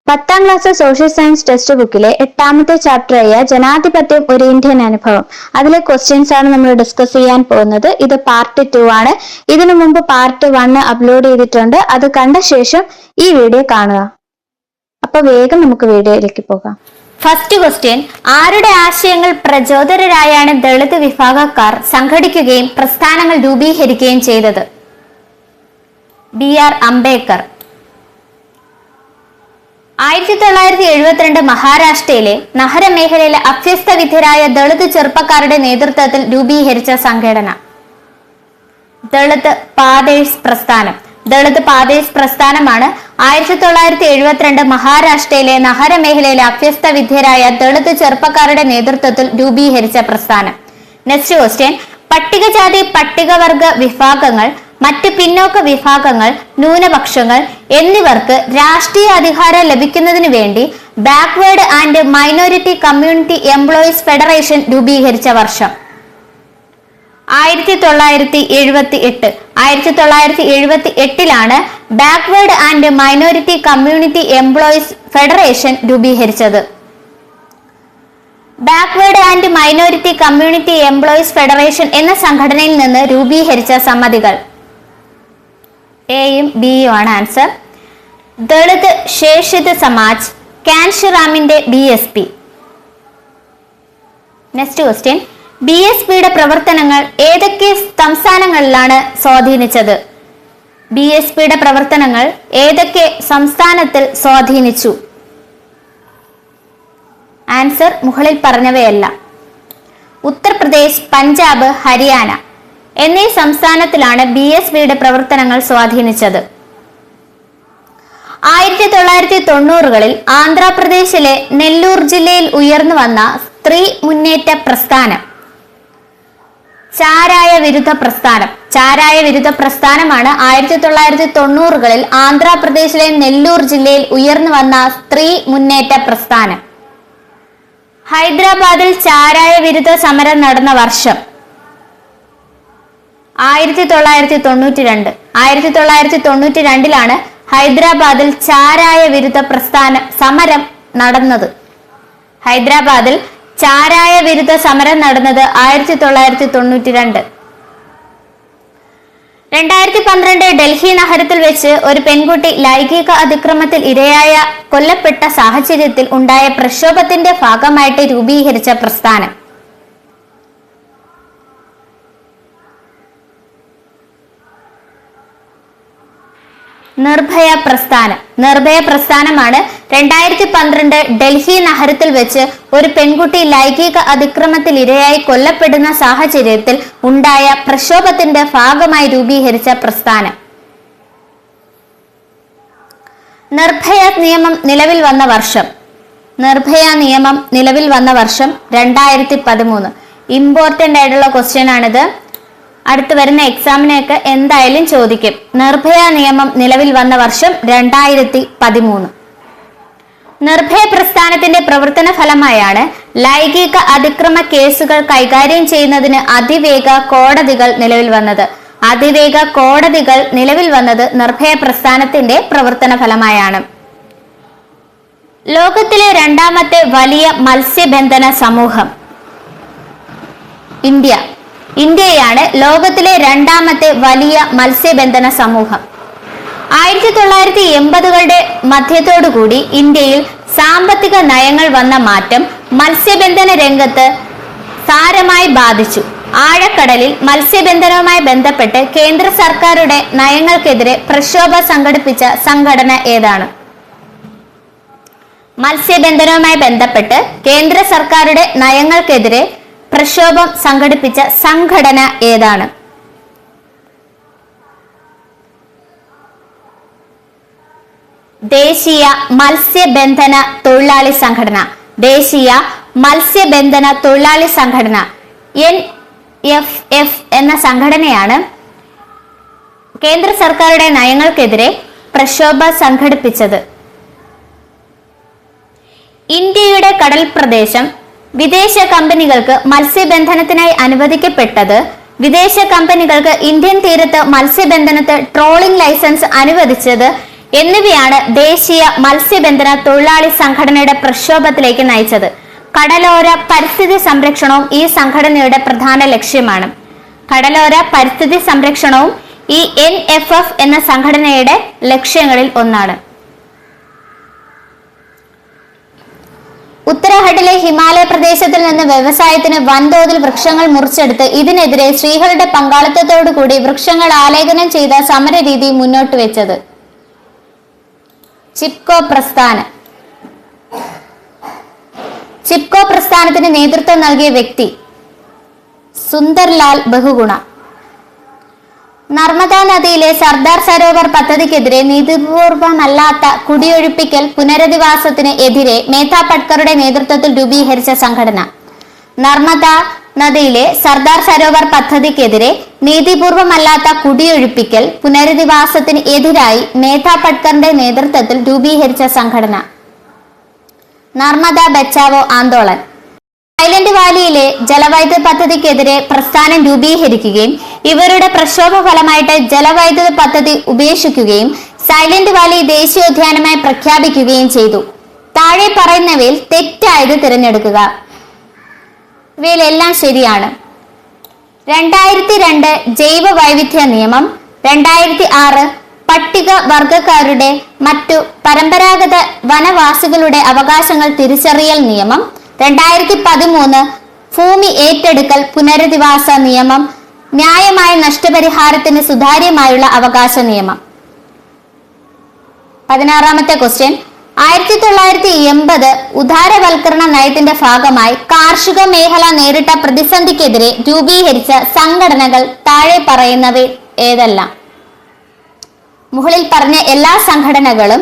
10ാം class social science text ബുക്കിലെ 8ാമത്തെ ചാപ്റ്ററായ ജനാധിപത്യം ഒരു ഇന്ത്യൻ അനുഭവം. അതിലെ ക്വസ്റ്റ്യൻസ് ആണ് നമ്മൾ ഡിസ്കസ് ചെയ്യാൻ പോകുന്നത്. ഇത് പാർട്ട് 2 ആണ്. ഇതിനു മുമ്പ് പാർട്ട് 1 അപ്ലോഡ് ചെയ്തിട്ടുണ്ട്. അത് കണ്ട ശേഷം ഈ വീഡിയോ കാണുക. അപ്പൊ വേഗം നമുക്ക് വീഡിയോയിലേക്ക് പോകാം. ഫസ്റ്റ് ക്വസ്റ്റ്യൻ, ആരുടെ ആശയങ്ങൾ പ്രചോദകരായാണ് ദളിത് വിഭാഗക്കാർ സംഘടിക്കുകയും പ്രസ്ഥാനങ്ങൾ രൂപീകരിക്കുകയും ചെയ്തത്? BR അംബേദ്കർ. 1972 മഹാരാഷ്ട്രയിലെ നഗരമേഖലയിലെ അഭ്യസ്തവിദ്യരായ ദളിത് ചെറുപ്പക്കാരുടെ നേതൃത്വത്തിൽ രൂപീകരിച്ച സംഘടന ദളിത് പാതേഴ്സ് പ്രസ്ഥാനം. ദളിത് പാതേഴ്സ് പ്രസ്ഥാനമാണ് 1972 മഹാരാഷ്ട്രയിലെ നഗരമേഖലയിലെ അഭ്യസ്തവിദ്യരായ ദളിത് ചെറുപ്പക്കാരുടെ നേതൃത്വത്തിൽ രൂപീകരിച്ച പ്രസ്ഥാനം. നെക്സ്റ്റ് ക്വസ്റ്റ്യൻ, പട്ടികജാതി പട്ടികവർഗ വിഭാഗങ്ങൾ, മറ്റ് പിന്നോക്ക വിഭാഗങ്ങൾ, ന്യൂനപക്ഷങ്ങൾ എന്നിവർക്ക് രാഷ്ട്രീയ അധികാരം ലഭിക്കുന്നതിന് വേണ്ടി backward and minority community employees federation രൂപീകരിച്ച വർഷം 1978. 1978 backward and minority community employees federation രൂപീകരിച്ചത്. Backward and minority community employees federation എന്ന സംഘടനയിൽ നിന്ന് രൂപീകരിച്ച സമിതികൾ എയും ബിയും ആണ് ആൻസർ. ദളിത് ശേഷിത് സമാജ്, കാൻഷിറാമിന്റെ BSP. നെക്സ്റ്റ് ക്വസ്റ്റ്യൻ, BSPയുടെ പ്രവർത്തനങ്ങൾ ഏതൊക്കെ സംസ്ഥാനങ്ങളിലാണ് സ്വാധീനിച്ചത്? BSPയുടെ പ്രവർത്തനങ്ങൾ ഏതൊക്കെ സംസ്ഥാനത്തിൽ സ്വാധീനിച്ചു? ആൻസർ മുകളിൽ പറഞ്ഞവയല്ല. ഉത്തർപ്രദേശ്, പഞ്ചാബ്, ഹരിയാന എന്നീ സംസ്ഥാനത്തിലാണ് BSPയുടെ പ്രവർത്തനങ്ങൾ സ്വാധീനിച്ചത്. 1990കളിൽ ആന്ധ്രാപ്രദേശിലെ നെല്ലൂർ ജില്ലയിൽ ഉയർന്നു വന്ന സ്ത്രീ മുന്നേറ്റ പ്രസ്ഥാനം ചാരായ വിരുദ്ധ പ്രസ്ഥാനം. ചാരായ വിരുദ്ധ പ്രസ്ഥാനമാണ് 1990കളിൽ ആന്ധ്രാപ്രദേശിലെ നെല്ലൂർ ജില്ലയിൽ ഉയർന്നു വന്ന സ്ത്രീ മുന്നേറ്റ പ്രസ്ഥാനം. ഹൈദരാബാദിൽ ചാരായ വിരുദ്ധ സമരം നടന്ന വർഷം 1992. 1992 ഹൈദരാബാദിൽ ചാരായ വിരുദ്ധ സമരം നടന്നത്. ഹൈദരാബാദിൽ ചാരായ വിരുദ്ധ സമരം നടന്നത് 1992. 2012 ഡൽഹി നഗരത്തിൽ വെച്ച് ഒരു പെൺകുട്ടി ലൈംഗിക അതിക്രമത്തിൽ ഇരയായ കൊല്ലപ്പെട്ട സാഹചര്യത്തിൽ ഉണ്ടായ പ്രക്ഷോഭത്തിന്റെ ഭാഗമായിട്ട് രൂപീകരിച്ച പ്രസ്ഥാനം നിർഭയ പ്രസ്ഥാനം. നിർഭയ പ്രസ്ഥാനമാണ് 2012 ഡൽഹി നഗരത്തിൽ വെച്ച് ഒരു പെൺകുട്ടി ലൈംഗിക അതിക്രമത്തിൽ ഇരയായി കൊല്ലപ്പെടുന്ന സാഹചര്യത്തിൽ ഉണ്ടായ പ്രക്ഷോഭത്തിന്റെ ഭാഗമായി രൂപീകരിച്ച പ്രസ്ഥാനം. നിർഭയ നിയമം നിലവിൽ വന്ന വർഷം. നിർഭയ നിയമം നിലവിൽ വന്ന വർഷം 2013. ഇമ്പോർട്ടന്റ് ആയിട്ടുള്ള ക്വസ്റ്റ്യൻ ആണിത്. അടുത്ത് വരുന്ന എക്സാമിനൊക്കെ എന്തായാലും ചോദിക്കും. നിർഭയ നിയമം നിലവിൽ വന്ന വർഷം 2013. നിർഭയ പ്രസ്ഥാനത്തിന്റെ പ്രവർത്തന ഫലമായാണ് ലൈംഗിക അതിക്രമ കേസുകൾ കൈകാര്യം ചെയ്യുന്നതിന് അതിവേഗ കോടതികൾ നിലവിൽ വന്നത്. അതിവേഗ കോടതികൾ നിലവിൽ വന്നത് നിർഭയ പ്രസ്ഥാനത്തിന്റെ പ്രവർത്തന ഫലമായാണ്. ലോകത്തിലെ രണ്ടാമത്തെ വലിയ മത്സ്യബന്ധന സമൂഹം ഇന്ത്യയാണ് ലോകത്തിലെ രണ്ടാമത്തെ വലിയ മത്സ്യബന്ധന സമൂഹം. 1980കളുടെ മധ്യത്തോടുകൂടി ഇന്ത്യയിൽ സാമ്പത്തിക നയങ്ങൾ വന്ന മാറ്റം മത്സ്യബന്ധന രംഗത്ത് സാരമായി ബാധിച്ചു. ആഴക്കടലിൽ മത്സ്യബന്ധനവുമായി ബന്ധപ്പെട്ട് കേന്ദ്ര സർക്കാരുടെ നയങ്ങൾക്കെതിരെ പ്രക്ഷോഭം സംഘടിപ്പിച്ച സംഘടന ഏതാണ്? മത്സ്യബന്ധനവുമായി ബന്ധപ്പെട്ട് കേന്ദ്ര സർക്കാരുടെ നയങ്ങൾക്കെതിരെ പ്രക്ഷോഭം സംഘടിപ്പിച്ച സംഘടന ഏതാണ്? ദേശീയ മത്സ്യബന്ധന തൊഴിലാളി സംഘടന. ദേശീയ മത്സ്യബന്ധന തൊഴിലാളി സംഘടന NFF എന്ന സംഘടനയാണ് കേന്ദ്ര സർക്കാരുടെ നയങ്ങൾക്കെതിരെ പ്രക്ഷോഭം സംഘടിപ്പിച്ചത്. ഇന്ത്യയുടെ കടൽ പ്രദേശം വിദേശ കമ്പനികൾക്ക് മത്സ്യബന്ധനത്തിനായി അനുവദിക്കപ്പെട്ടത്. വിദേശ കമ്പനികൾക്ക് ഇന്ത്യൻ തീരത്ത് മത്സ്യബന്ധനത്തിന് ട്രോളിംഗ് ലൈസൻസ് അനുവദിച്ചത് എന്നിവയാണ് ദേശീയ മത്സ്യബന്ധന തൊഴിലാളി സംഘടനയുടെ പ്രക്ഷോഭത്തിലേക്ക് നയിച്ചത്. കടലോര പരിസ്ഥിതി സംരക്ഷണവും ഈ സംഘടനയുടെ പ്രധാന ലക്ഷ്യമാണ്. കടലോര പരിസ്ഥിതി സംരക്ഷണവും ഈ NFF എന്ന സംഘടനയുടെ ലക്ഷ്യങ്ങളിൽ ഒന്നാണ്. ഉത്തരാഖണ്ഡിലെ ഹിമാലയ പ്രദേശത്തിൽ നിന്ന് വ്യവസായത്തിന് വൻതോതിൽ വൃക്ഷങ്ങൾ മുറിച്ചെടുത്ത് ഇതിനെതിരെ സ്ത്രീകളുടെ പങ്കാളിത്തത്തോടുകൂടി വൃക്ഷങ്ങൾ ആലേഖനം ചെയ്ത സമരരീതി മുന്നോട്ട് വെച്ചത് ചിപ്കോ പ്രസ്ഥാനം. ചിപ്കോ പ്രസ്ഥാനത്തിന് നേതൃത്വം നൽകിയ വ്യക്തി സുന്ദർലാൽ ബഹുഗുണ. നർമ്മദ നദിയിലെ സർദാർ സരോവർ പദ്ധതിക്കെതിരെ നീതിപൂർവമല്ലാത്ത കുടിയൊഴിപ്പിക്കൽ പുനരധിവാസത്തിന് എതിരെ മേധാ പട്കറുടെ നേതൃത്വത്തിൽ രൂപീകരിച്ച സംഘടന. നർമ്മദ നദിയിലെ സർദാർ സരോവർ പദ്ധതിക്കെതിരെ നീതിപൂർവമല്ലാത്ത കുടിയൊഴിപ്പിക്കൽ പുനരധിവാസത്തിന് എതിരായി മേധാ പട്കറിന്റെ നേതൃത്വത്തിൽ രൂപീകരിച്ച സംഘടന നർമ്മദ ബച്ചാവോ ആന്തോളൻ. സൈലന്റ് വാലിയിലെ ജലവൈദ്യുത പദ്ധതിക്കെതിരെ പ്രസ്ഥാനം രൂപീകരിക്കുകയും ഇവരുടെ പ്രക്ഷോഭ ഫലമായിട്ട് ജലവൈദ്യുത പദ്ധതി ഉപേക്ഷിക്കുകയും സൈലന്റ് വാലി ദേശീയോദ്യാനമായി പ്രഖ്യാപിക്കുകയും ചെയ്തു. താഴെ പറയുന്നവയിൽ തെറ്റായത് തിരഞ്ഞെടുക്കുക. ഇവയിലെല്ലാം ശരിയാണ്. 2002 ജൈവ വൈവിധ്യ നിയമം, 2006 പട്ടിക വർഗക്കാരുടെ മറ്റു പരമ്പരാഗത വനവാസികളുടെ അവകാശങ്ങൾ തിരിച്ചറിയൽ നിയമം, 2013 ഭൂമി ഏറ്റെടുക്കൽ പുനരധിവാസ നിയമം, ന്യായമായ നഷ്ടപരിഹാരത്തിന് സുതാര്യമായുള്ള അവകാശ നിയമം. 16ാമത്തെ ക്വസ്റ്റ്യൻ. 1980 ഉദാരവൽക്കരണ നയത്തിന്റെ ഭാഗമായി കാർഷിക മേഖല നേരിട്ട പ്രതിസന്ധിക്കെതിരെ രൂപീകരിച്ച സംഘടനകൾ താഴെ പറയുന്നവ ഏതെല്ലാം? മുകളിൽ പറഞ്ഞ എല്ലാ സംഘടനകളും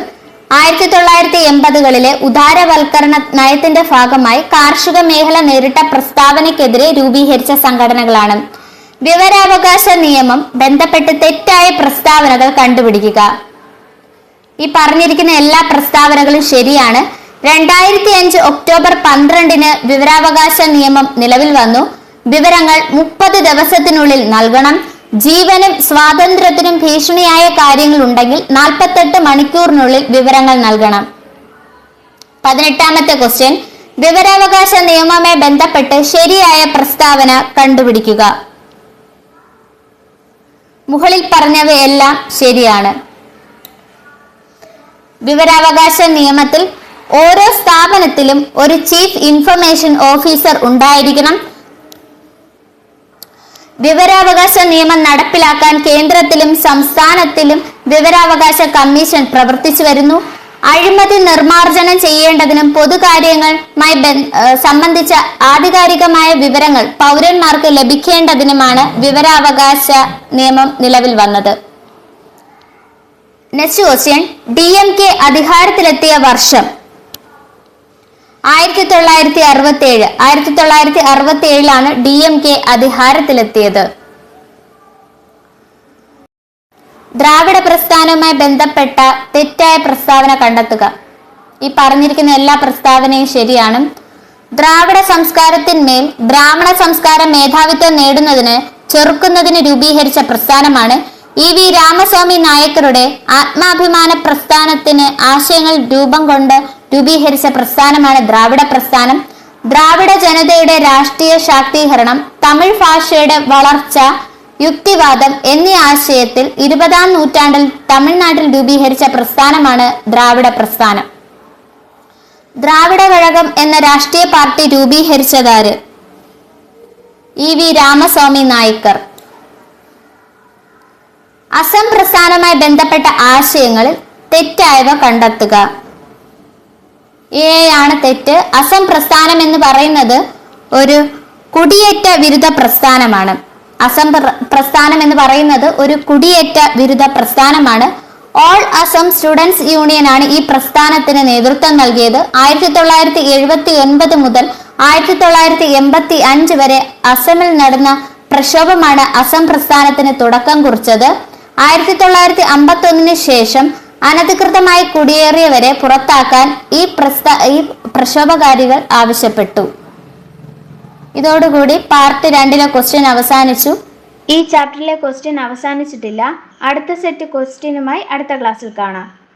1980കളിലെ ഉദാരവൽക്കരണ നയത്തിന്റെ ഭാഗമായി കാർഷിക മേഖല നേരിട്ട പ്രസ്താവനയ്ക്കെതിരെ രൂപീകരിച്ച സംഘടനകളാണ്. വിവരാവകാശ നിയമം ബന്ധപ്പെട്ട് തെറ്റായ പ്രസ്താവനകൾ കണ്ടുപിടിക്കുക. ഈ പറഞ്ഞിരിക്കുന്ന എല്ലാ പ്രസ്താവനകളും ശരിയാണ്. 2005 ഒക്ടോബർ 12 വിവരാവകാശ നിയമം നിലവിൽ വന്നു. വിവരങ്ങൾ 30 ദിവസത്തിനുള്ളിൽ നൽകണം. ജീവനും സ്വാതന്ത്ര്യത്തിനും ഭീഷണിയായ കാര്യങ്ങൾ ഉണ്ടെങ്കിൽ 48 മണിക്കൂറിനുള്ളിൽ വിവരങ്ങൾ നൽകണം. 18ാമത്തെ ക്വസ്റ്റ്യൻ. വിവരാവകാശ നിയമവുമായി ബന്ധപ്പെട്ട് ശരിയായ പ്രസ്താവന കണ്ടുപിടിക്കുക. മുകളിൽ പറഞ്ഞവയെല്ലാം ശരിയാണ്. വിവരാവകാശ നിയമത്തിൽ ഓരോ സ്ഥാപനത്തിലും ഒരു ചീഫ് ഇൻഫർമേഷൻ ഓഫീസർ ഉണ്ടായിരിക്കണം. വിവരാവകാശ നിയമം നടപ്പിലാക്കാൻ കേന്ദ്രത്തിലും സംസ്ഥാനത്തിലും വിവരാവകാശ കമ്മീഷൻ പ്രവർത്തിച്ചു വരുന്നു. അഴിമതി നിർമ്മാർജ്ജനം ചെയ്യേണ്ടതിനും പൊതുകാര്യങ്ങളുമായി സംബന്ധിച്ച ആധികാരികമായ വിവരങ്ങൾ പൗരന്മാർക്ക് ലഭിക്കേണ്ടതിനുമാണ് വിവരാവകാശ നിയമം നിലവിൽ വന്നത്. Next question. DMK അധികാരത്തിലെത്തിയ വർഷം 1967. 1967 DMK അധികാരത്തിലെത്തിയത്. ദ്രാവിഡ പ്രസ്ഥാനവുമായി ബന്ധപ്പെട്ട തെറ്റായ പ്രസ്താവന കണ്ടെത്തുക. ഈ പറഞ്ഞിരിക്കുന്ന എല്ലാ പ്രസ്താവനയും ശരിയാണ്. ദ്രാവിഡ സംസ്കാരത്തിന്മേൽ ബ്രാഹ്മണ സംസ്കാരം മേധാവിത്വം നേടുന്നതിന് ചെറുക്കുന്നതിന് രൂപീകരിച്ച പ്രസ്ഥാനമാണ്. EV രാമസ്വാമി നായക്കരുടെ ആത്മാഭിമാന പ്രസ്ഥാനത്തിന് ആശയങ്ങൾ രൂപം കൊണ്ട് രൂപീകരിച്ച പ്രസ്ഥാനമാണ് ദ്രാവിഡ പ്രസ്ഥാനം. ദ്രാവിഡ ജനതയുടെ രാഷ്ട്രീയ ശാക്തീകരണം, തമിഴ് ഭാഷയുടെ വളർച്ച, യുക്തിവാദം എന്നീ ആശയത്തിൽ 20ാം നൂറ്റാണ്ടിൽ തമിഴ്നാട്ടിൽ രൂപീകരിച്ച പ്രസ്ഥാനമാണ് ദ്രാവിഡ പ്രസ്ഥാനം. ദ്രാവിഡ കഴകം എന്ന രാഷ്ട്രീയ പാർട്ടി രൂപീകരിച്ചതാര്? EV രാമസ്വാമി നായ്ക്കർ. അസം പ്രസ്ഥാനവുമായി ബന്ധപ്പെട്ട ആശയങ്ങളിൽ തെറ്റായവ കണ്ടെത്തുക. ആണ് തെറ്റ്. അസം പ്രസ്ഥാനം എന്ന് പറയുന്നത് ഒരു കുടിയേറ്റ വിരുദ്ധ പ്രസ്ഥാനമാണ്. അസം പ്രസ്ഥാനം എന്ന് പറയുന്നത് ഒരു കുടിയേറ്റ വിരുദ്ധ പ്രസ്ഥാനമാണ്. ഓൾ അസം സ്റ്റുഡൻസ് യൂണിയൻ ആണ് ഈ പ്രസ്ഥാനത്തിന് നേതൃത്വം നൽകിയത്. 1979 മുതൽ 1985 വരെ അസമിൽ നടന്ന പ്രക്ഷോഭമാണ് അസം പ്രസ്ഥാനത്തിന് തുടക്കം കുറിച്ചത്. 1951 ശേഷം അനധികൃതമായി കുടിയേറിയവരെ പുറത്താക്കാൻ ഈ പ്രക്ഷോഭകാരികൾ ആവശ്യപ്പെട്ടു. ഇതോടുകൂടി പാർട്ട് 2 ക്വസ്റ്റ്യൻ അവസാനിച്ചു. ഈ ചാപ്റ്ററിലെ ക്വസ്റ്റ്യൻ അവസാനിച്ചിട്ടില്ല. അടുത്ത സെറ്റ് ക്വസ്റ്റ്യനുമായി അടുത്ത ക്ലാസ്സിൽ കാണാം.